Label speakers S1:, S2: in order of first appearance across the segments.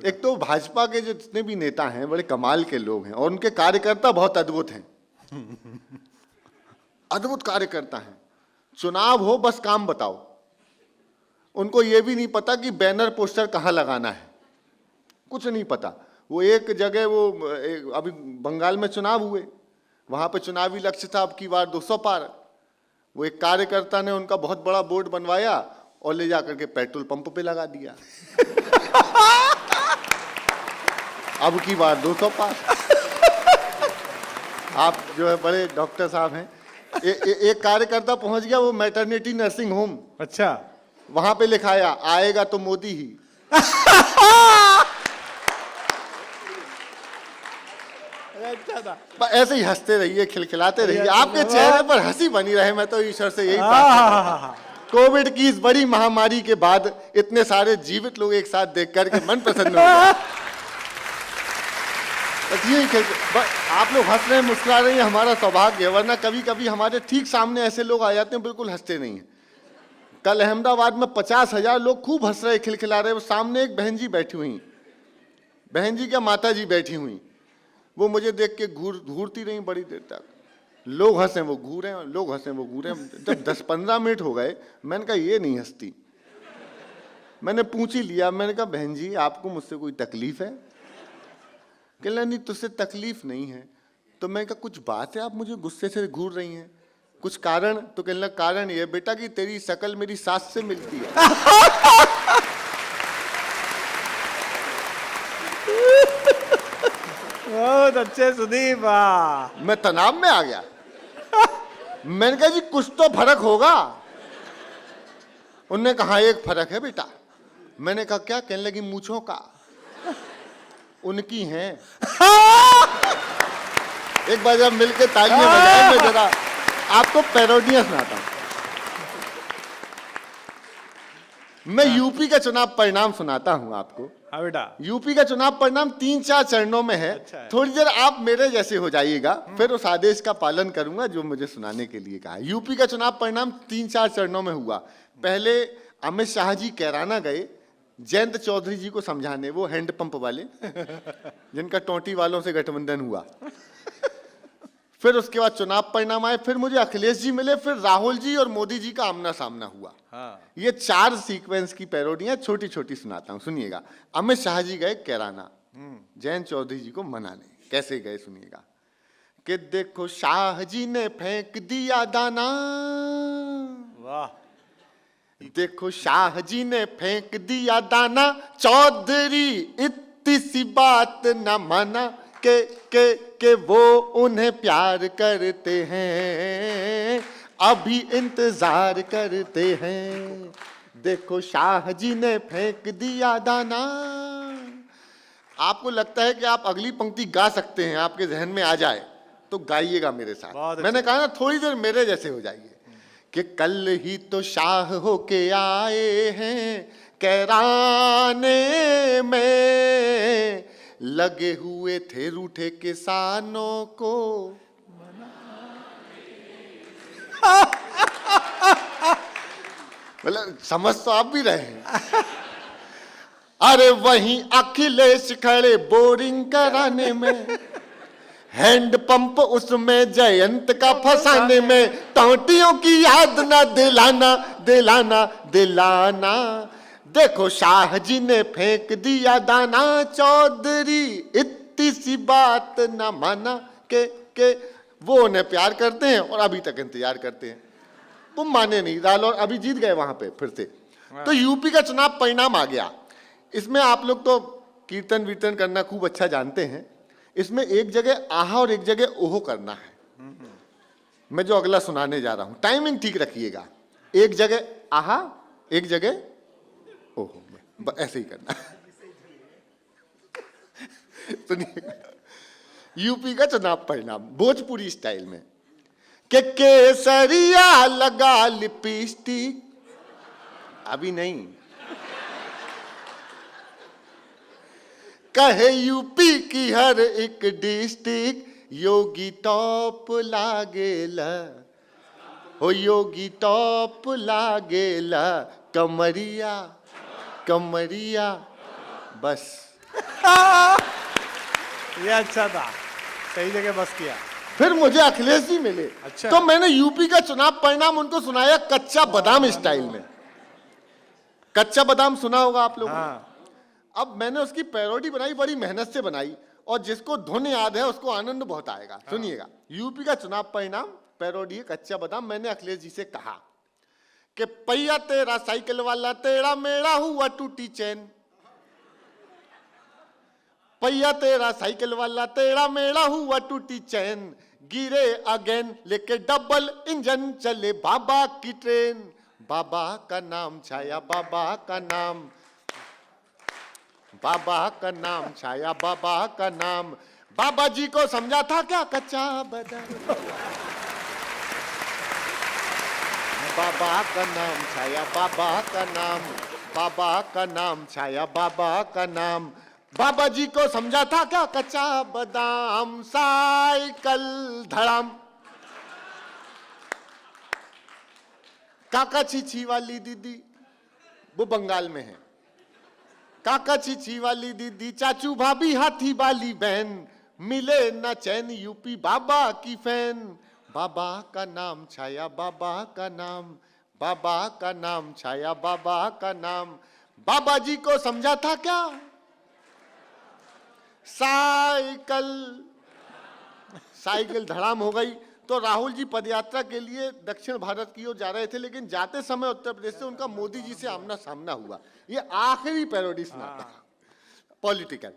S1: बेटा।
S2: एक तो भाजपा के जितने भी नेता हैं बड़े कमाल के लोग हैं और उनके कार्यकर्ता बहुत अद्भुत हैं। अद्भुत कार्यकर्ता हैं। चुनाव हो बस काम बताओ। उनको ये भी नहीं पता कि बैनर पोस्टर कहाँ लगाना है, कुछ नहीं पता। वो एक जगह अभी बंगाल में चुनाव हुए, वहां पे चुनावी लक्ष्य था अब की बार 200 पार। वो एक कार्यकर्ता ने उनका बहुत बड़ा बोर्ड बनवाया और ले जाकर के पेट्रोल पंप पे लगा दिया। अब की बार 200 पार। आप जो है बड़े डॉक्टर साहब हैं। एक कार्यकर्ता पहुंच गया वो मैटरनिटी नर्सिंग होम,
S1: अच्छा,
S2: वहां पे लिखाया आएगा तो मोदी ही।
S1: अच्छा था।
S2: ऐसे ही हंसते रहिए, खिलखिलाते रहिए, आपके चेहरे पर हंसी बनी रहे। मैं तो ईश्वर से यही प्रार्थना करता हूं। कोविड की इस बड़ी महामारी के बाद इतने सारे जीवित लोग एक साथ देख करके मन प्रसन्न हो गया। आप लोग हंस रहे हैं, मुस्कुरा रहे हैं, हमारा सौभाग्य है। वरना कभी कभी हमारे ठीक सामने ऐसे लोग आ जाते हैं बिल्कुल हंसते नहीं है। कल अहमदाबाद में 50,000 लोग खूब हंस रहे, खिलखिला रहे। वो सामने एक बहन जी बैठी हुई, बहन जी क्या माता जी बैठी हुई, वो मुझे देख के घूरती रही बड़ी देर तक। लोग हंसे वो घूरे, लोग हंसे वो घूरे। जब 10-15 मिनट हो गए, मैंने कहा ये नहीं हंसती। मैंने पूछ ही लिया, मैंने कहा बहन जी आपको मुझसे कोई तकलीफ है? कहला नहीं तुझसे तकलीफ नहीं है। तो मैं कहा कुछ बात है, आप मुझे गुस्से से घूर रही हैं, कुछ कारण? तो कहला कारण ये बेटा कि तेरी शक्ल मेरी सास से मिलती है।
S1: बहुत अच्छे सुदीप।
S2: मैं तनाव में आ गया। मैंने कहा जी कुछ तो फर्क होगा। उनने कहा एक फर्क है बेटा। मैंने कहा क्या? कहने लगी मूंछों का। उनकी हैं। एक बार जब मिलके तालियां बजाएं, मैं जरा आपको पैरोडियां सुनाता हूं। मैं यूपी का चुनाव परिणाम सुनाता हूं आपको।
S1: हाँ बेटा।
S2: यूपी का चुनाव परिणाम 3-4 चरणों में है।
S1: अच्छा है।
S2: थोड़ी देर आप मेरे जैसे हो जाइएगा, फिर उस आदेश का पालन करूंगा जो मुझे सुनाने के लिए कहा। यूपी का चुनाव परिणाम 3-4 चरणों में हुआ। पहले अमित शाह जी कैराना गए जयंत चौधरी जी को समझाने, वो हैंडपंप वाले जिनका टोंटी वालों से गठबंधन हुआ। फिर उसके बाद चुनाव परिणाम आए, फिर मुझे अखिलेश जी मिले, फिर राहुल जी और मोदी जी का आमना सामना हुआ।
S1: हाँ।
S2: ये 4 सीक्वेंस की पैरोडियां छोटी छोटी सुनाता हूं, सुनिएगा। अमित शाह जी गए कैराना जयंत चौधरी जी को मनाने। कैसे गए सुनिएगा। कि देखो शाह जी ने फेंक दिया दाना,
S1: वाह।
S2: देखो शाह जी ने फेंक दिया दाना, चौधरी इतनी सी बात न माना के वो उन्हें प्यार करते हैं, अभी इंतजार करते हैं। देखो शाह जी ने फेंक दिया दाना। आपको लगता है कि आप अगली पंक्ति गा सकते हैं, आपके जहन में आ जाए तो गाइएगा मेरे साथ। मैंने कहा ना थोड़ी देर मेरे जैसे हो जाइए। कि कल ही तो शाह होके आए हैं कैराने में, लगे हुए थे रूठे किसानों को। मतलब समझ तो आप भी रहे हैं। अरे वहीं अखिलेश खड़े बोरिंग कराने में, हैंडपंप उसमें जयंत का फंसाने में, टोंटियों की याद ना दिलाना दिलाना दिलाना। देखो शाह जी ने फेंक दिया दाना, चौधरी इतनी सी बात ना माना के वो उन्हें प्यार करते हैं और अभी तक इंतजार करते हैं। तुम माने नहीं, रालोर अभी जीत गए वहां पे फिर से। तो यूपी का चुनाव परिणाम आ गया। इसमें आप लोग तो कीर्तन वीर्तन करना खूब अच्छा जानते हैं। इसमें एक जगह आहा और एक जगह ओहो करना है। मैं जो अगला सुनाने जा रहा हूं, टाइमिंग ठीक रखिएगा। एक जगह आहा, एक जगह ओहो, ऐसे ही करना। सुनिएगा यूपी का चुनाव परिणाम भोजपुरी स्टाइल में। के केसरिया लगा लिपस्टिक, अभी नहीं, कहे यूपी की हर एक डिस्ट्रिक्ट, योगी टॉप लागेला, हो योगी टॉप लागेला, कमरिया कमरिया। बस
S1: ये अच्छा था, सही जगह बस किया।
S2: फिर मुझे अखिलेश जी मिले।
S1: अच्छा।
S2: तो मैंने यूपी का चुनाव परिणाम उनको सुनाया कच्चा बादाम स्टाइल में। कच्चा बादाम सुना होगा आप लोगों ने।
S1: हाँ
S2: अब मैंने उसकी पैरोडी बनाई, बड़ी मेहनत से बनाई, और जिसको धुन याद है उसको आनंद बहुत आएगा। सुनिएगा, यूपी का चुनाव परिणाम पैरोडी है कच्चा बादाम। मैंने अखिलेश जी से कहा कि पहिया तेरा साइकिल वाला, तेरा मेरा हुआ टूटी चैन। पहिया तेरा साइकिल वाला, तेरा मेरा हुआ टूटी चैन। गिरे अगेन लेके डबल इंजन, चले बाबा की ट्रेन। बाबा का नाम छाया, बाबा का नाम, बाबा का नाम छाया, बाबा का नाम। बाबा जी को समझा था क्या कच्चा बादाम। बाबा का नाम छाया, बाबा का नाम, बाबा का नाम छाया, बाबा का नाम। बाबा जी को समझा था क्या कच्चा बादाम। साइकिल धड़ाम। काका छीछी वाली दीदी, वो बंगाल में है। काका छीछी वाली दीदी, चाचू भाभी हाथी वाली बहन, मिले न चैन यूपी बाबा की फैन। बाबा का नाम छाया, बाबा का नाम, बाबा का नाम छाया, बाबा का नाम। बाबा जी को समझा था क्या साइकिल। साइकिल धड़ाम हो गई। तो राहुल जी पदयात्रा के लिए दक्षिण भारत की ओर जा रहे थे, लेकिन जाते समय उत्तर प्रदेश से उनका मोदी जी से आमना सामना हुआ। ये आखिरी पैरोडी सुनाता पॉलिटिकल।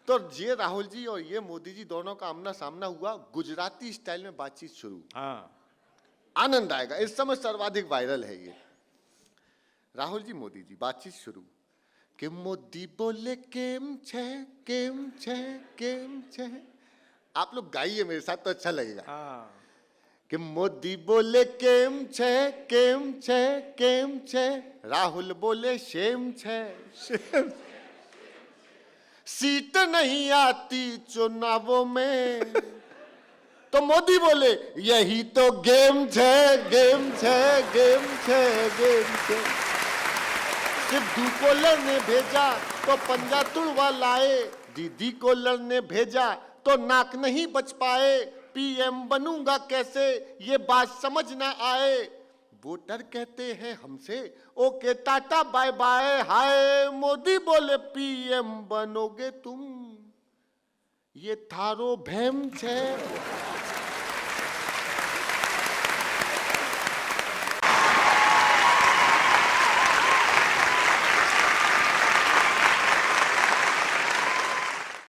S2: तो ये राहुल जी और ये मोदी जी दोनों का आमना सामना हुआ। गुजराती स्टाइल में बातचीत शुरू। आनंद आएगा। इस समय सर्वाधिक वायरल है ये। राहुल जी मोदी जी बातचीत शुरू कि मोदी बोले केम छे, केम छे, केम छे। आप लोग गाइए मेरे साथ तो अच्छा लगेगा। कि मोदी बोले केम छे, केम छे, केम छे। राहुल बोले शेम छे, शेम। सीट नहीं आती चुनावों में, तो मोदी बोले यही तो गेम छे, गेम छे, गेम छे, गेम छे। सिद्धू को लड़ने भेजा तो पंजा तुड़वा लाए, दीदी को लड़ने भेजा तो नाक नहीं बच पाए। पीएम बनूंगा कैसे ये बात समझ ना आए। वोटर कहते हैं हमसे ओके टाटा बाय बाय। हाय मोदी बोले पीएम बनोगे तुम, ये थारो भैम छे।